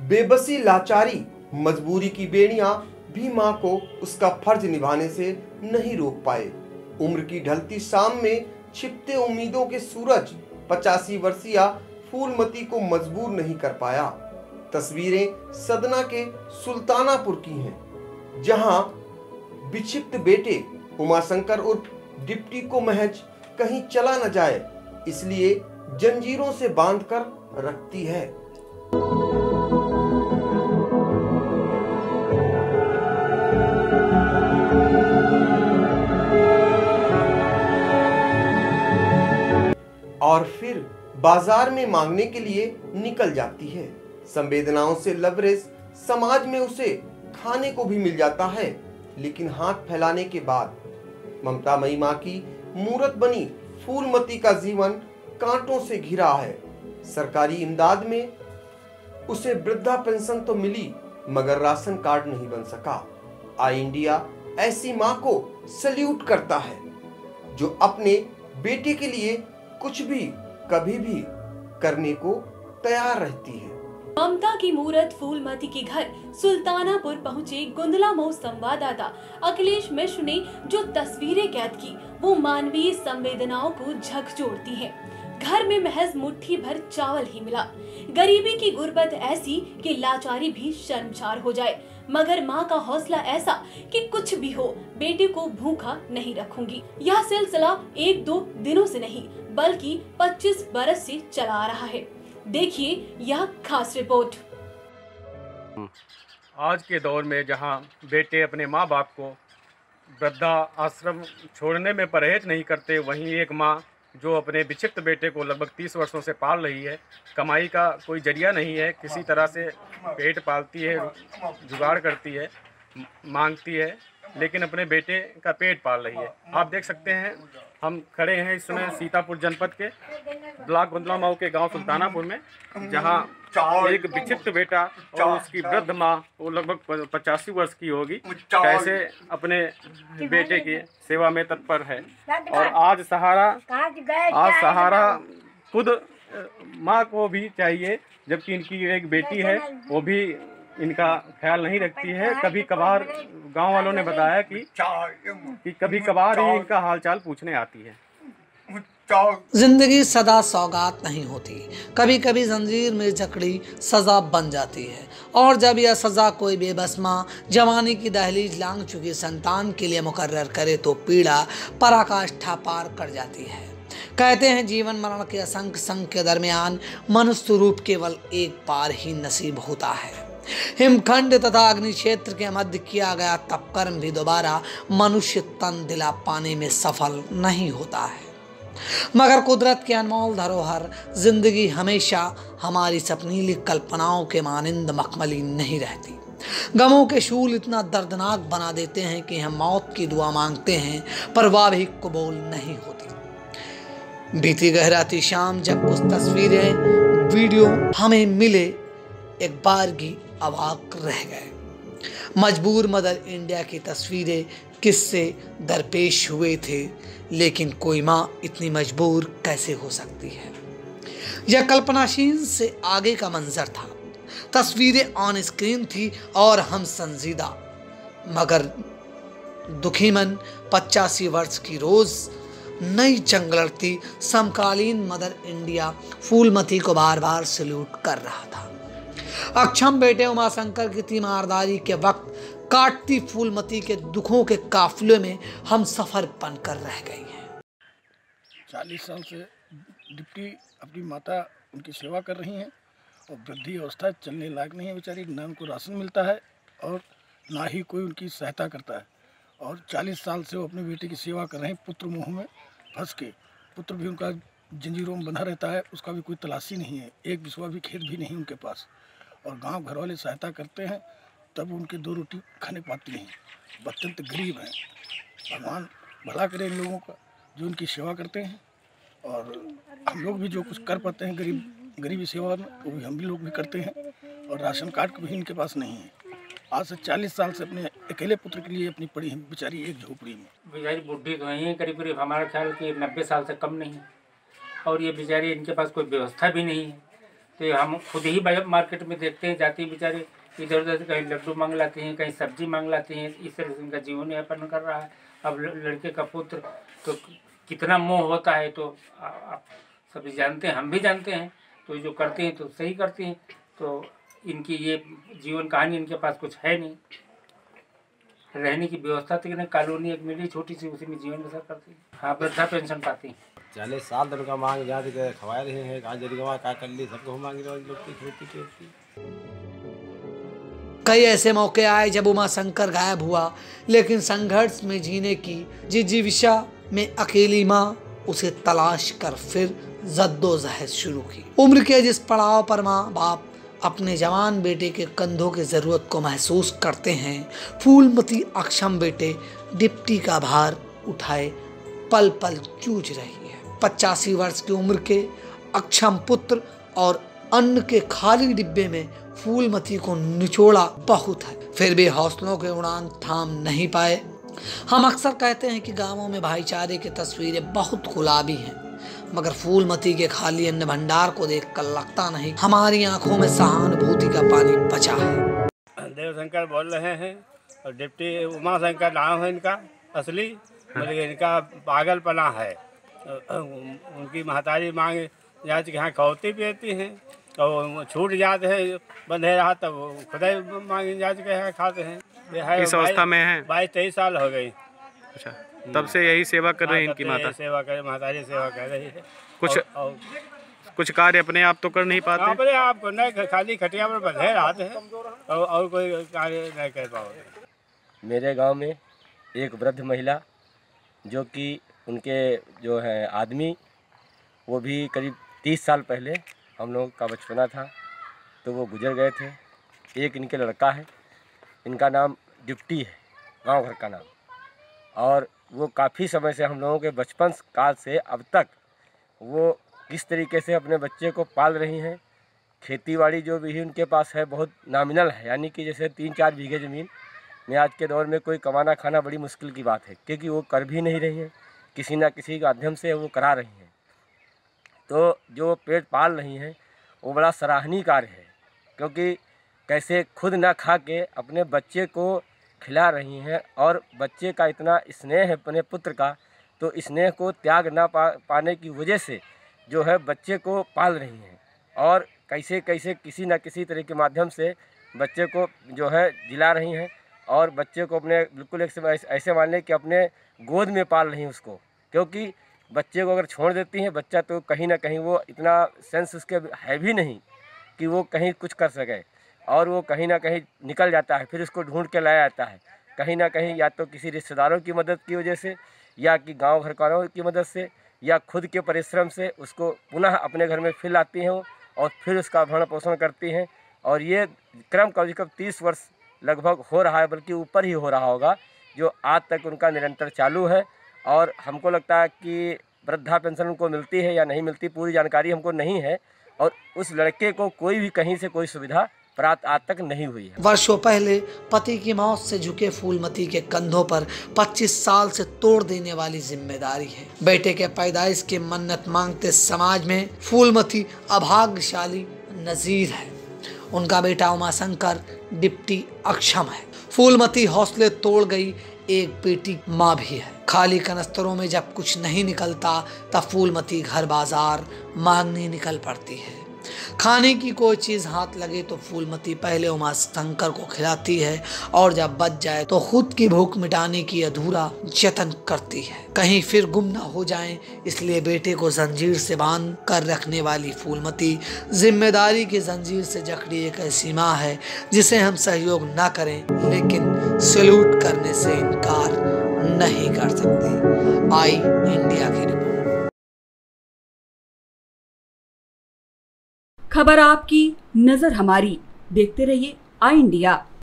बेबसी, लाचारी, मजबूरी की बेड़ियां भी मां को उसका फर्ज निभाने से नहीं रोक पाए। उम्र की ढलती शाम में छिपते उम्मीदों के सूरज 85 वर्षीय फूलमती को मजबूर नहीं कर पाया। तस्वीरें सदना के सुल्तानापुर की हैं, जहां विक्षिप्त बेटे उमाशंकर उर्फ डिप्टी को महज कहीं चला न जाए इसलिए जंजीरों से बांधकर रखती है। और फिर बाजार में मांगने के लिए निकल जाती है। संवेदनाओं से लबरेज समाज में उसे खाने को भी मिल जाता है, लेकिन हाथ फैलाने के बाद ममतामयी मां की मूरत बनी फूलमती का जीवन कांटों से घिरा है। सरकारी इमदाद में उसे वृद्धा पेंशन तो मिली, मगर राशन कार्ड नहीं बन सका। आई इंडिया ऐसी मां को सल्यूट करता है जो अपने बेटे के लिए कुछ भी कभी भी करने को तैयार रहती है। ममता की मूरत फूलमती के घर सुल्तानापुर पहुंचे गुंदलामऊ संवाददाता अखिलेश मिश्र ने जो तस्वीरें कैद की वो मानवीय संवेदनाओं को झकझोरती हैं। घर में महज मुट्ठी भर चावल ही मिला। गरीबी की गुर्बत ऐसी कि लाचारी भी शर्मसार हो जाए, मगर माँ का हौसला ऐसा कि कुछ भी हो बेटे को भूखा नहीं रखूंगी। यह सिलसिला 1-2 दिनों से नहीं बल्कि 25 बरस से चला आ रहा है। देखिए यह खास रिपोर्ट। आज के दौर में जहां बेटे अपने माँ बाप को वृद्धा आश्रम छोड़ने में परहेज नहीं करते, वहीं एक माँ जो अपने विक्षिप्त बेटे को लगभग 30 वर्षों से पाल रही है, कमाई का कोई जरिया नहीं है, किसी तरह से पेट पालती है, जुगाड़ करती है, मांगती है, लेकिन अपने बेटे का पेट पाल रही है। आप देख सकते हैं हम खड़े हैं इस समय सीतापुर जनपद के ब्लॉक गुंदलामऊ के गांव सुल्तानापुर में, जहां एक विक्षिप्त बेटा और उसकी वृद्ध माँ, वो लगभग 85 वर्ष की होगी, कैसे अपने बेटे की सेवा में तत्पर है। और आज सहारा खुद माँ को भी चाहिए, जबकि इनकी एक बेटी है वो भी इनका ख्याल नहीं रखती है। कभी कभार गांव वालों ने बताया कि कभी कभार ही इनका हालचाल पूछने आती है। जिंदगी सदा सौगात नहीं होती, कभी कभी जंजीर में जकड़ी सजा बन जाती है, और जब यह सजा कोई बेबस माँ जवानी की दहलीज लांघ चुकी संतान के लिए मुकर्रर करे तो पीड़ा पराकाष्ठा पार कर जाती है। कहते हैं जीवन मरण के असंख्य संघ के दरमियान मनुष्य रूप केवल एक बार ही नसीब होता है। हिमखंड तथा अग्नि क्षेत्र के मध्य किया गया तपकर्म भी दोबारा मनुष्य तन दिला पाने में सफल नहीं होता है, मगर कुदरत की अनमोल धरोहर जिंदगी हमेशा हमारी सपनीली कल्पनाओं के मानिंद मखमली नहीं रहती। गमों के शूल इतना दर्दनाक बना देते हैं कि हम मौत की दुआ मांगते हैं पर वह भी कबूल नहीं होती। बीती गहराती शाम जब कुछ तस्वीरें वीडियो हमें मिले, एक बार की अवाक रह गए। मजबूर मदर इंडिया की तस्वीरें किससे दरपेश हुए थे, लेकिन कोई माँ इतनी मजबूर कैसे हो सकती है। यह कल्पनाशील से आगे का मंजर था। तस्वीरें ऑन स्क्रीन थी और हम संजीदा, मगर दुखी मन 85 वर्ष की रोज नई जंग लड़ती समकालीन मदर इंडिया फूलमती को बार बार सल्यूट कर रहा था। अक्षम बेटे उमाशंकर की तीमारदारी के वक्त काटती फूलमती के दुखों के काफिले में हम सफर बनकर रह गई हैं। 40 साल से डिप्टी अपनी माता उनकी सेवा कर रही हैं और वृद्धि अवस्था चलने लायक नहीं है बेचारी, ना उनको राशन मिलता है और ना ही कोई उनकी सहायता करता है। और 40 साल से वो अपने बेटे की सेवा कर रहे हैं, पुत्र मुँह में फंस के। पुत्र भी उनका जंजीरों में बंधा रहता है, उसका भी कोई तलाशी नहीं है, एक बिस्वा भी खेत भी नहीं उनके पास। और गांव घर वाले सहायता करते हैं तब उनके 2 रोटी खाने पाती नहीं, अत्यंत गरीब हैं। भगवान भला करे इन लोगों का जो उनकी सेवा करते हैं, और हम लोग भी जो कुछ कर पाते हैं गरीबी सेवा में वो भी हम भी लोग भी करते हैं। और राशन कार्ड भी इनके पास नहीं है। आज से 40 साल से अपने अकेले पुत्र के लिए अपनी पड़ी है बेचारी एक झोपड़ी में। बेचारी बुढ़ी तो है करीब करीब हमारा ख्याल कि 90 साल से कम नहीं है, और ये बेचारी इनके पास कोई व्यवस्था भी नहीं है। तो हम खुद ही मार्केट में देखते हैं, जाती हैं बेचारे इधर उधर से, कहीं लड्डू मांग लाती हैं, कहीं सब्जी मांग लाती हैं। इस तरह से उनका जीवन यापन कर रहा है। अब लड़के का पुत्र तो कितना मोह होता है, तो आप सभी जानते हैं, हम भी जानते हैं। तो जो करते हैं तो सही करते हैं। तो इनकी ये जीवन कहानी, इनके पास कुछ है नहीं, रहने की व्यवस्था तो नहीं, कॉलोनी एक मिली छोटी सी, उसी में जीवन बसर करती है। हाँ, वृद्धा पेंशन पाती हैं। 40 साल तक का मांग जाते के खवा रहे हैं, आज जरिगवा का कर ली, सबको मांग रहे लोग की खेती करती। कई ऐसे मौके आए जब उमा शंकर गायब हुआ, लेकिन संघर्ष में जीने की जिजीविषा में अकेली माँ उसे तलाश कर फिर जद्दोजहद शुरू की। उम्र के जिस पड़ाव पर माँ बाप अपने जवान बेटे के कंधों की जरूरत को महसूस करते हैं, फूलमती अक्षम बेटे डिप्टी का भार उठाए पल पल जूझ रही है। 85 वर्ष की उम्र के अक्षम पुत्र और अन्न के खाली डिब्बे में फूलमती को निचोड़ा बहुत है, फिर भी हौसलों के उड़ान थाम नहीं पाए। हम अक्सर कहते हैं कि गांवों में भाईचारे की तस्वीरें बहुत गुलाबी हैं, मगर फूलमती के खाली अन्न भंडार को देखकर लगता नहीं हमारी आंखों में सहानुभूति का पानी बचा है। देवशंकर बोल रहे हैं और डिप्टी उमा शंकर नाम है इनका असली, मतलब इनका पागलपना है। उनकी महतारी मांग जाती कि हाँ खौती पीती हैं, तो छूट जाते हैं बंधे रहा, तब खुदा मांग जाती के यहाँ खाते हैं। इस अवस्था में है 22-23 साल हो गई। अच्छा, तब से यही सेवा कर रही हैं इनकी माता? सेवा कर, महतारी सेवा कर रही है। कुछ कार्य अपने आप तो कर नहीं पाते? अपने आप को नहीं, खाली खटिया पर बंधे रहते हैं और कोई कार्य नहीं कर पाओगे। मेरे गांव में एक वृद्ध महिला, जो कि उनके जो है आदमी, वो भी करीब 30 साल पहले हम लोग का बचपना था तो वो गुजर गए थे। एक इनके लड़का है, इनका नाम डिप्टी है, गांव घर का नाम, और वो काफ़ी समय से हम लोगों के बचपन काल से अब तक वो किस तरीके से अपने बच्चे को पाल रही हैं। खेतीबाड़ी जो भी उनके पास है बहुत नॉमिनल है, यानी कि जैसे 3-4 बीघे ज़मीन में आज के दौर में कोई कमाना खाना बड़ी मुश्किल की बात है, क्योंकि वो कर भी नहीं रही हैं, किसी न किसी के माध्यम से वो करा रही हैं। तो जो पेट पाल रही हैं वो बड़ा सराहनीय कार्य है, क्योंकि कैसे खुद ना खा के अपने बच्चे को खिला रही हैं, और बच्चे का इतना स्नेह है अपने पुत्र का, तो स्नेह को त्याग ना पाने की वजह से जो है बच्चे को पाल रही हैं, और कैसे कैसे किसी न किसी तरह के माध्यम से बच्चे को जो है जिला रही हैं, और बच्चे को अपने बिल्कुल ऐसे मान लें कि अपने गोद में पाल रही हैं उसको। क्योंकि बच्चे को अगर छोड़ देती हैं, बच्चा तो कहीं ना कहीं वो इतना सेंस उसके है भी नहीं कि वो कहीं कुछ कर सके, और वो कहीं ना कहीं निकल जाता है, फिर उसको ढूंढ के लाया जाता है कहीं ना कहीं, या तो किसी रिश्तेदारों की मदद की वजह से, या कि गांव घर वालों की मदद से, या खुद के परिश्रम से उसको पुनः अपने घर में फिर लाती हैं और फिर उसका भरण पोषण करती हैं। और ये क्रम कम से कम 30 वर्ष लगभग हो रहा है, बल्कि ऊपर ही हो रहा होगा, जो आज तक उनका निरंतर चालू है। और हमको लगता है कि वृद्धा पेंशन उनको मिलती है या नहीं मिलती, पूरी जानकारी हमको नहीं है, और उस लड़के को कोई भी कहीं से कोई सुविधा प्राप्त आज तक नहीं हुई है। वर्षों पहले पति की मौत से झुके फूलमती के कंधों पर 25 साल से तोड़ देने वाली जिम्मेदारी है। बेटे के पैदाइश की मन्नत मांगते समाज में फूलमती अभाग्यशाली नजीर है। उनका बेटा उमाशंकर डिप्टी अक्षम है। फूलमती हौसले तोड़ गई एक बेटी माँ भी है। खाली कनस्तरों में जब कुछ नहीं निकलता तब फूलमती घर बाजार मांगने निकल पड़ती है। खाने की कोई चीज हाथ लगे तो फूलमती पहले उमाशंकर को खिलाती है, और जब बच जाए तो खुद की भूख मिटाने की अधूरा जतन करती है, कहीं फिर गुम न हो जाएं, इसलिए बेटे को जंजीर से बांध कर रखने वाली फूलमती जिम्मेदारी की जंजीर से जकड़ी एक ऐसी माँ है जिसे हम सहयोग न करें लेकिन सैल्यूट करने से इनकार नहीं कर सकते। आई इंडिया की रिपोर्ट। खबर आपकी, नजर हमारी। देखते रहिए आई इंडिया।